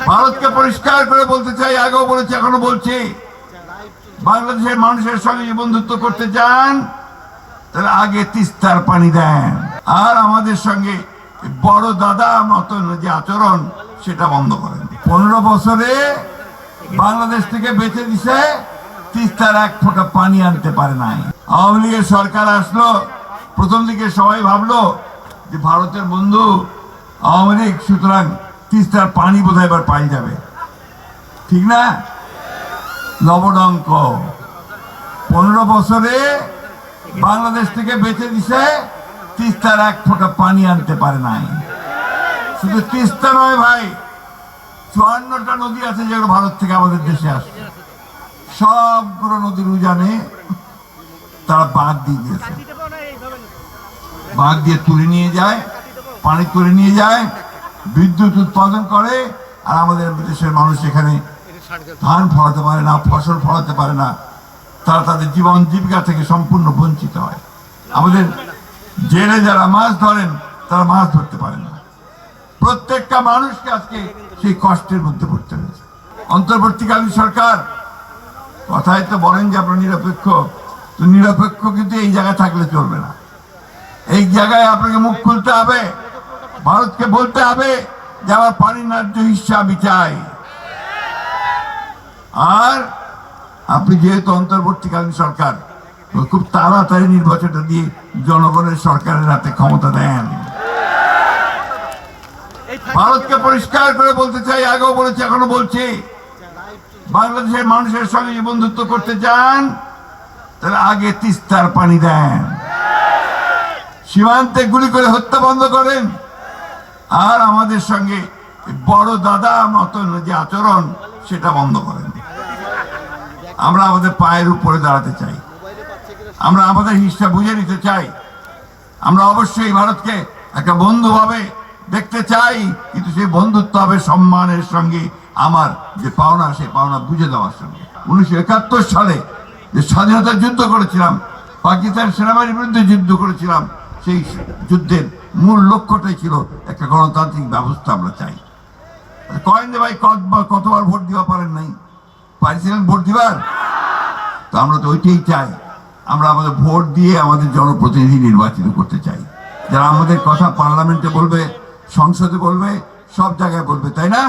ভারতকে পরিষ্কার করে বলতে চাই, আগেও বলেছি এখনো বলছি, বাংলাদেশের মানুষের সঙ্গে বন্ধুত্ব করতে চান তাহলে আগে তিস্তার পানি দেন, আর আমাদের সঙ্গে বড় দাদা মতন যে আচরণ সেটা বন্ধ করেন। 15 বছরে বাংলাদেশ থেকে বেঁচে দিছে, তিস্তার এক ফোঁটা পানি আনতে পারে নাই। আওয়ামী লীগের সরকার আসলো, প্রথম দিকে সবাই ভাবলো যে ভারতের বন্ধু আওয়ামী লীগ, সুতরাং তিস্তার পানি বোধহয় এবার পাই যাবে, ঠিক না? নবডঙ্ক 15 বছরে বাংলাদেশ থেকে বেঁচে দিছে, তিস্তার এক ফোঁটা পানি আনতে পারে নাই। শুধু তিস্তা নয় ভাই, 54টা নদী আছে যেগুলো ভারত থেকে আমাদের দেশে আসে, সবগুলো নদীর উজানে তারা বাঁধ দিয়ে দিয়েছে, বাঁধ দিয়ে তুলে নিয়ে যায়, পানি তুলে নিয়ে যায়, বিদ্যুৎ উৎপাদন করে, আর আমাদের দেশের মানুষ এখানে ধান ফলাতে পারে না, ফসল ফলাতে পারে না, তারা তাদের জীবন জীবিকা থেকে সম্পূর্ণ বঞ্চিত হয়। আমাদের জেলে যারা মাছ ধরেন তারা মাছ ধরতে পারে না। প্রত্যেকটা মানুষকে আজকে সেই কষ্টের মধ্যে পড়তে হয়েছে। অন্তর্বর্তীকালীন সরকার কথায় তো বলেন যে আপনার নিরপেক্ষ, তো নিরপেক্ষ কিন্তু এই জায়গায় থাকলে চলবে না। এই জায়গায় আপনাকে মুখ খুলতে হবে, ভারতকে বলতে হবে যে আমার পানির ন্যায্য হিস্সা আমি চাই। আর আপনি যেহেতু অন্তর্বর্তীকালীন সরকার, খুব তাড়াতাড়ি নির্বাচনটা দিয়ে জনগণের সরকারের হাতে ক্ষমতা দেন। ভারতকে পরিষ্কার করে বলতে চাই, আগেও বলেছি এখনো বলছি, বাংলাদেশের মানুষের সঙ্গে বন্ধুত্ব করতে চান তাহলে আগে তিস্তার পানি দেন, সীমান্তে গুলি করে হত্যা বন্ধ করেন, আর আমাদের সঙ্গে বড় দাদা মতন যে আচরণ সেটা বন্ধ করেন। আমরা আমাদের পায়ের উপরে দাঁড়াতে চাই, আমরা আমাদের হিস্সা বুঝে নিতে চাই, আমরা অবশ্যই ভারতকে একটা বন্ধু ভাবে দেখতে চাই, কিন্তু সেই বন্ধুত্ব হবে সম্মানের সঙ্গে, আমার যে পাওনা সেই পাওনা বুঝে দেওয়ার সঙ্গে। 1971 সালে যে স্বাধীনতার যুদ্ধ করেছিলাম, পাকিস্তান সেনাবাহিনীর বিরুদ্ধে যুদ্ধ করেছিলাম, সেই যুদ্ধের মূল লক্ষ্যটাই ছিল একটা গণতান্ত্রিক ব্যবস্থা আমরা চাই। কয়েন ভাই কতবার ভোট দিবা পারেন নাই, পাইছিলেন ভোট দিবার? তো আমরা তো ওইটাই চাই, আমরা আমাদের ভোট দিয়ে আমাদের জনপ্রতিনিধি নির্বাচিত করতে চাই, যারা আমাদের কথা পার্লামেন্টে বলবে, সংসদে বলবে, সব জায়গায় বলবে, তাই না?